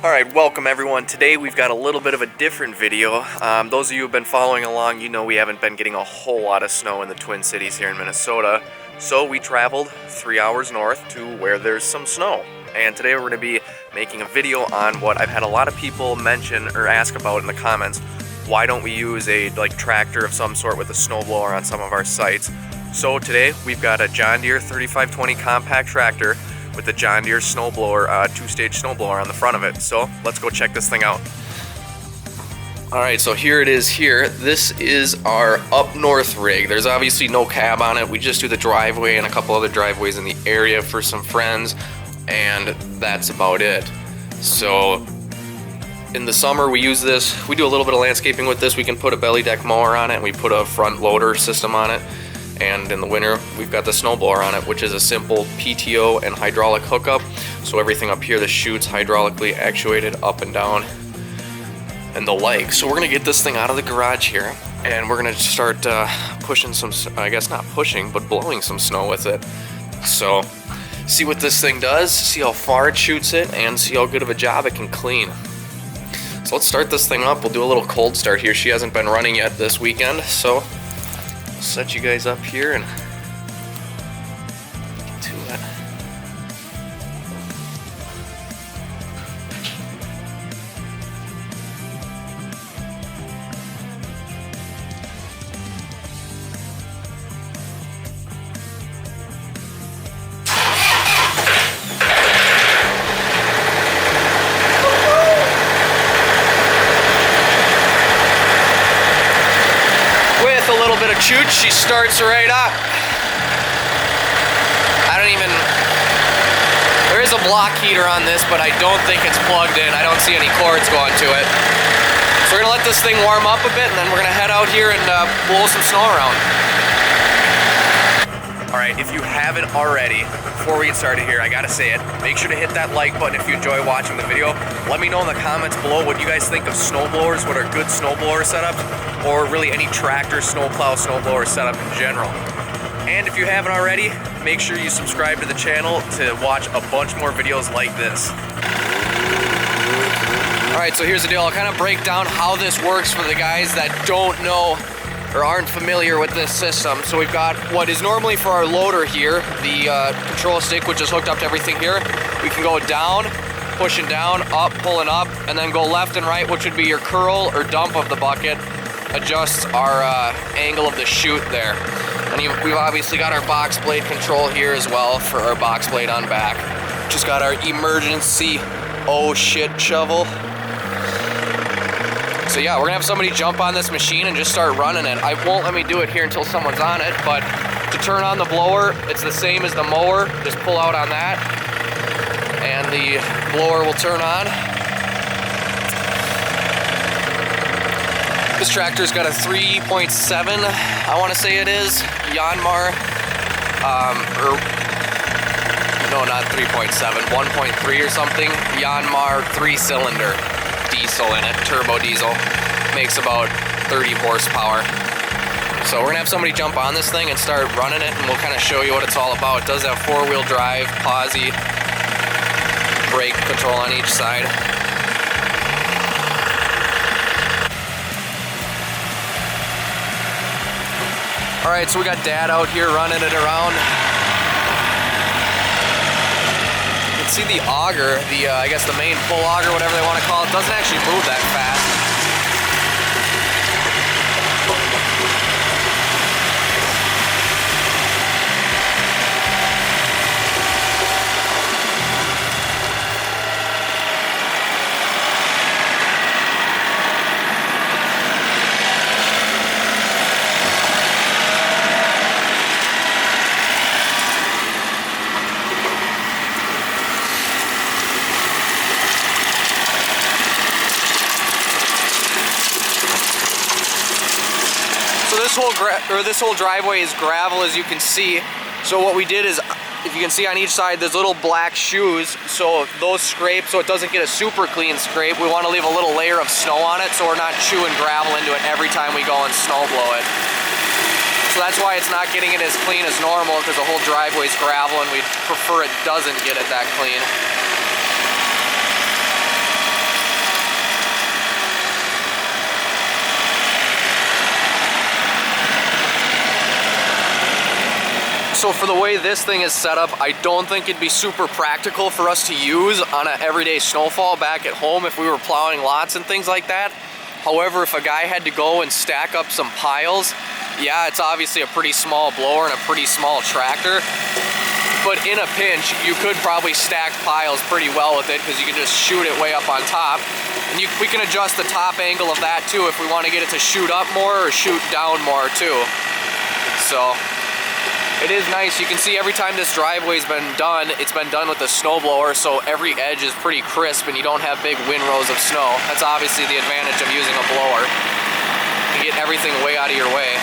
Alright, welcome everyone. Today we've got a little bit of a different video. Those of you who have been following along, you know we haven't been getting a whole lot of snow in the Twin Cities here in Minnesota. So we traveled 3 hours north to where there's some snow. And today we're going to be making a video on what I've had a lot of people mention or ask about in the comments. Why don't we use a tractor of some sort with a snowblower on some of our sites? So today we've got a John Deere 3520 compact tractor with the John Deere snowblower, two-stage snowblower on the front of it. So let's go check this thing out. Alright, so here it is here. This is our up north rig. There's obviously no cab on it. We just do the driveway and a couple other driveways in the area for some friends, and that's about it. So in the summer we use this. We do a little bit of landscaping with this. We can put a belly deck mower on it, and we put a front loader system on it. And in the winter, we've got the snowblower on it, which is a simple PTO and hydraulic hookup. So everything up here, the chute's hydraulically actuated up and down and the like. So we're gonna get this thing out of the garage here, and we're gonna start pushing some, I guess not pushing, but blowing some snow with it. So see what this thing does, see how far it shoots it, and see how good of a job it can clean. So let's start this thing up. We'll do a little cold start here. She hasn't been running yet this weekend, so set you guys up here and get to it. With a little bit of chute, she starts right up. There is a block heater on this, but I don't think it's plugged in. I don't see any cords going to it. So we're gonna let this thing warm up a bit, and then we're gonna head out here and blow some snow around. All right, if you haven't already, before we get started here, I gotta say it, make sure to hit that like button if you enjoy watching the video. Let me know in the comments below what you guys think of snowblowers, what are good snowblower setups, or really any tractor, snowplow, snowblower setup in general. And if you haven't already, make sure you subscribe to the channel to watch a bunch more videos like this. All right, so here's the deal. I'll kind of break down how this works for the guys that don't know or aren't familiar with this system. So we've got what is normally for our loader here, the control stick, which is hooked up to everything here. We can go down, pushing down, up, pulling up, and then go left and right, which would be your curl or dump of the bucket. Adjusts our angle of the chute there. And we've obviously got our box blade control here as well for our box blade on back. Just got our emergency oh shit shovel. So yeah, we're gonna have somebody jump on this machine and just start running it. I won't let me do it here until someone's on it, but to turn on the blower, it's the same as the mower. Just pull out on that, and the blower will turn on. This tractor's got a 3.7, I want to say it is, Yanmar, no, not 3.7, 1.3 or something, Yanmar 3-cylinder diesel in it, turbo diesel, makes about 30 horsepower. So we're gonna have somebody jump on this thing and start running it, and we'll kind of show you what it's all about. It does have 4-wheel drive, posi, brake control on each side. All right, so we got Dad out here running it around. You can see the auger, I guess the main pull auger, whatever they want to call it, doesn't actually move that fast. This whole driveway is gravel, as you can see. So what we did is, if you can see on each side, there's little black shoes, so those scrape, so it doesn't get a super clean scrape. We want to leave a little layer of snow on it, so we're not chewing gravel into it every time we go and snow blow it. So that's why it's not getting it as clean as normal, because the whole driveway's gravel and we'd prefer it doesn't get it that clean. So for the way this thing is set up, I don't think it'd be super practical for us to use on an everyday snowfall back at home if we were plowing lots and things like that. However, if a guy had to go and stack up some piles, yeah, it's obviously a pretty small blower and a pretty small tractor. But in a pinch, you could probably stack piles pretty well with it because you can just shoot it way up on top. And we can adjust the top angle of that too if we want to get it to shoot up more or shoot down more too. So it is nice. You can see every time this driveway's been done, it's been done with a snowblower, so every edge is pretty crisp and you don't have big windrows of snow. That's obviously the advantage of using a blower. You get everything way out of your way.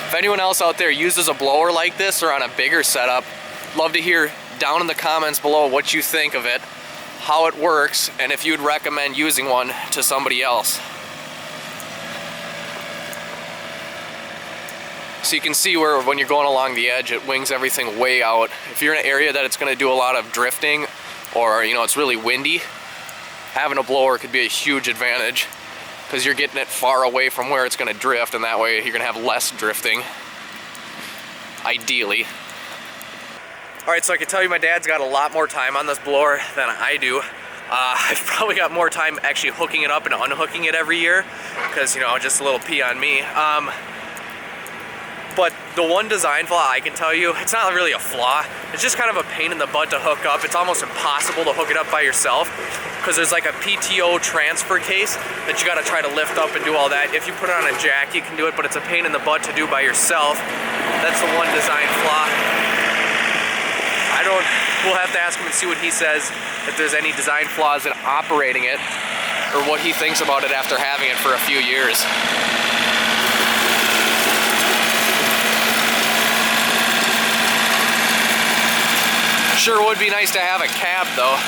If anyone else out there uses a blower like this or on a bigger setup, love to hear down in the comments below what you think of it, how it works, and if you'd recommend using one to somebody else. So you can see where when you're going along the edge, it wings everything way out. If you're in an area that it's going to do a lot of drifting, or it's really windy, having a blower could be a huge advantage because you're getting it far away from where it's going to drift, and that way you're going to have less drifting, ideally. Alright, so I can tell you my dad's got a lot more time on this blower than I do. I've probably got more time actually hooking it up and unhooking it every year because, just a little pee on me. But the one design flaw I can tell you, it's not really a flaw. It's just kind of a pain in the butt to hook up. It's almost impossible to hook it up by yourself because there's like a PTO transfer case that you got to try to lift up and do all that. If you put it on a jack, you can do it, but it's a pain in the butt to do by yourself. That's the one design flaw. We'll have to ask him and see what he says, if there's any design flaws in operating it, or what he thinks about it after having it for a few years. Sure would be nice to have a cab though.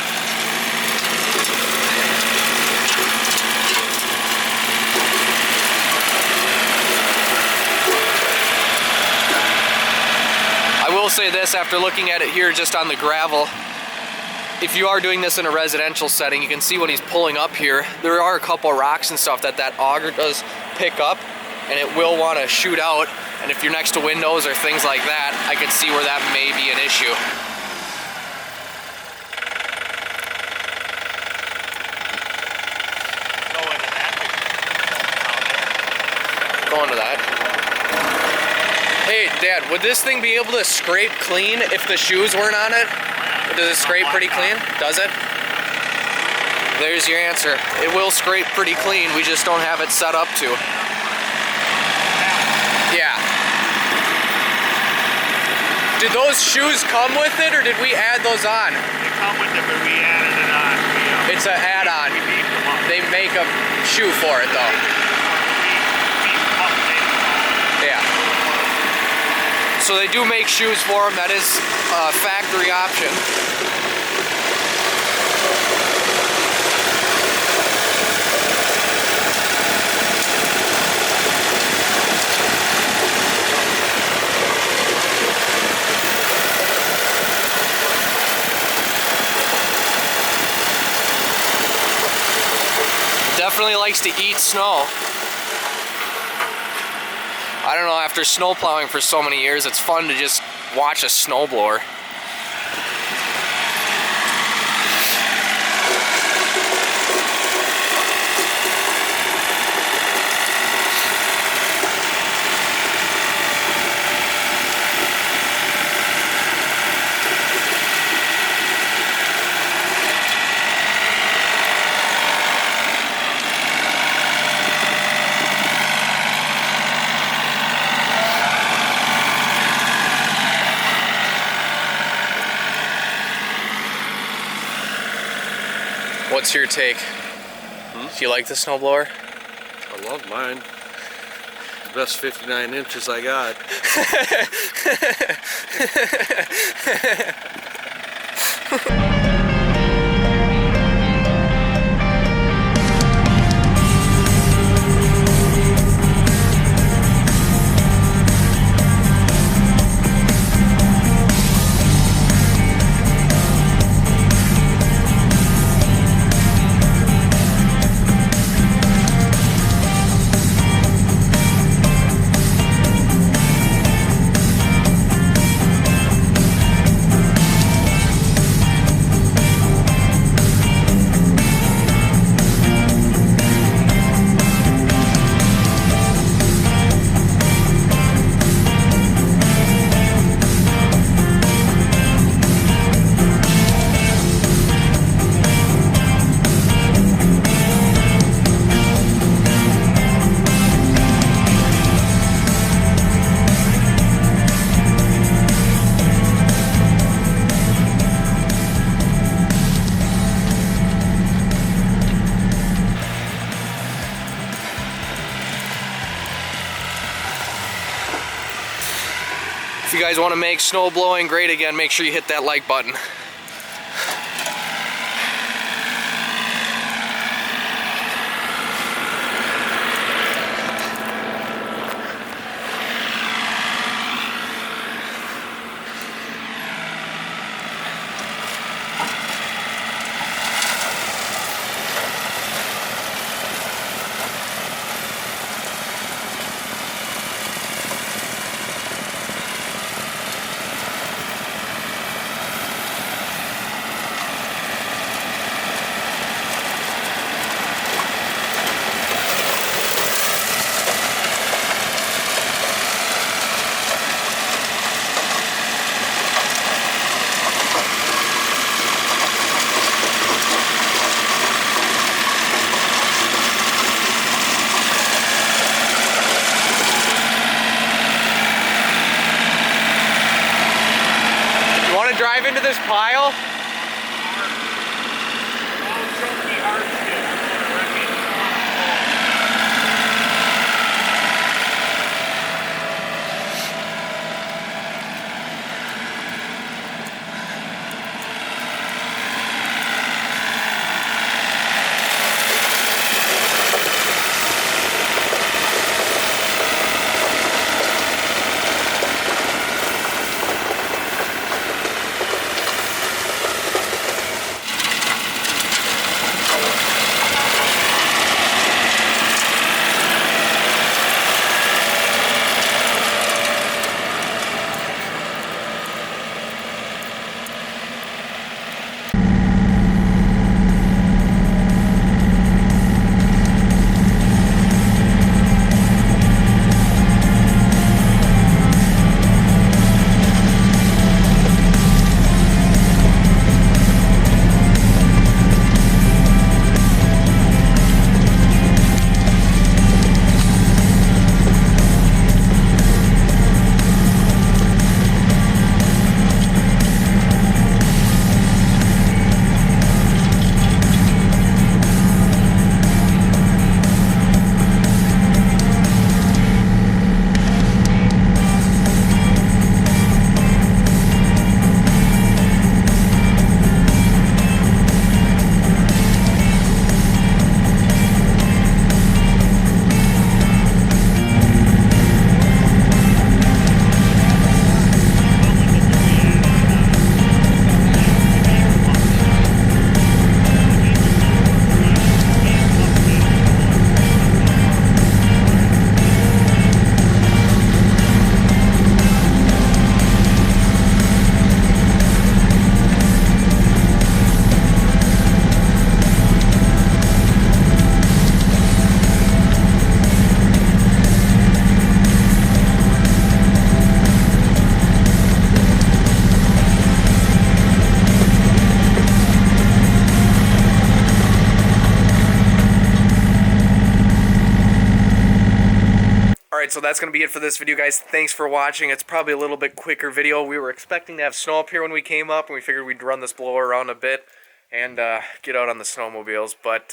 I will say this, after looking at it here just on the gravel, if you are doing this in a residential setting, you can see when he's pulling up here, there are a couple rocks and stuff that auger does pick up, and it will want to shoot out, and if you're next to windows or things like that, I can see where that may be an issue. Go into that. Hey, Dad, would this thing be able to scrape clean if the shoes weren't on it? Does it scrape pretty clean? Does it? There's your answer. It will scrape pretty clean, we just don't have it set up to. Yeah. Did those shoes come with it, or did we add those on? They come with it, but we added it on. It's an add-on. They make a shoe for it, though. Yeah. So they do make shoes for them. That is a factory option. Definitely likes to eat snow. I don't know, after snow plowing for so many years, it's fun to just watch a snowblower. What's your take? Do you like the snowblower? I love mine. The best 59 inches I got. If you guys want to make snow blowing great again, make sure you hit that like button. Drive into this pile. Alright, so that's going to be it for this video, guys. Thanks for watching. It's probably a little bit quicker video. We were expecting to have snow up here when we came up, and we figured we'd run this blower around a bit and get out on the snowmobiles, but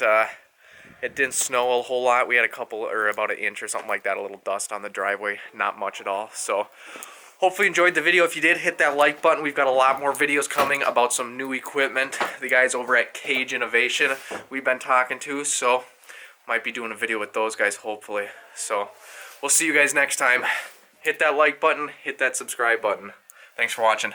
it didn't snow a whole lot. We had a couple, or about an inch or something like that, a little dust on the driveway. Not much at all. So hopefully you enjoyed the video. If you did, hit that like button. We've got a lot more videos coming about some new equipment. The guys over at Cage Innovation we've been talking to, so might be doing a video with those guys, hopefully. So we'll see you guys next time. Hit that like button, hit that subscribe button. Thanks for watching.